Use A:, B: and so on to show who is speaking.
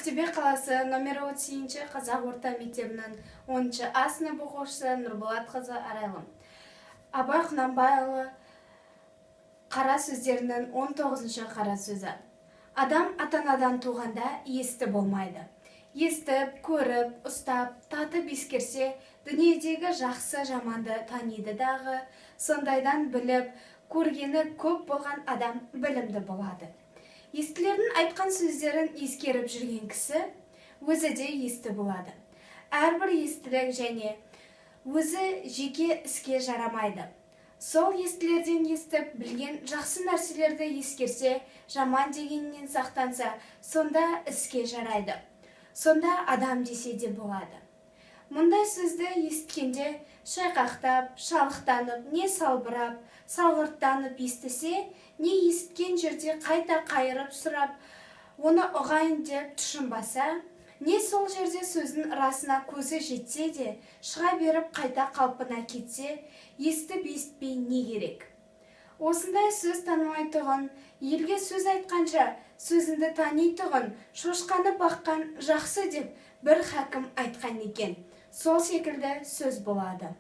A: Ақтөбе қаласы номер 30 қазақ орта мектебінің 10 А сынып оқушысы Нұрболат қызы Арайлым. Абай Құнанбайұлы қара сөздерінің 19 қара сөзі. Адам ата-анадан туғанда есті болмайды. Естіп, көріп, ұстап, татып ескерсе, дүниедегі жақсы жаманды таниды дағы, сондайдан біліп, көргені көп болған адам білімді болады. Естілердің айтқан сөздерін ескеріп жүрген кісі өзі де есті болады. Әрбір естілік және өзі жеке іске жарамайды. Сол естілерден естіп білген жақсы нәрселерді ескерсе, жаман дегеннен сақтанса, сонда іске жарайды. Сонда адам десе де болады. Мұндай сөзді есіткенде шайқақтап, шалықтанып, не салбырап, салғырттанып естісе, не есіткен жерде қайта қайырып сұрап, оны ұғайын деп тұшынбаса, не сол жерде сөздің расына көзі жетсе де, шыға беріп қайта қалпына кетсе, естіп естпей не керек? Осындай сөз танымайтұғын, елге сөз айтқанша, сөзінді танитұғын, шошқаны баққан жақсы деп бір хакім айтқан екен. Сол секілді сөз болады.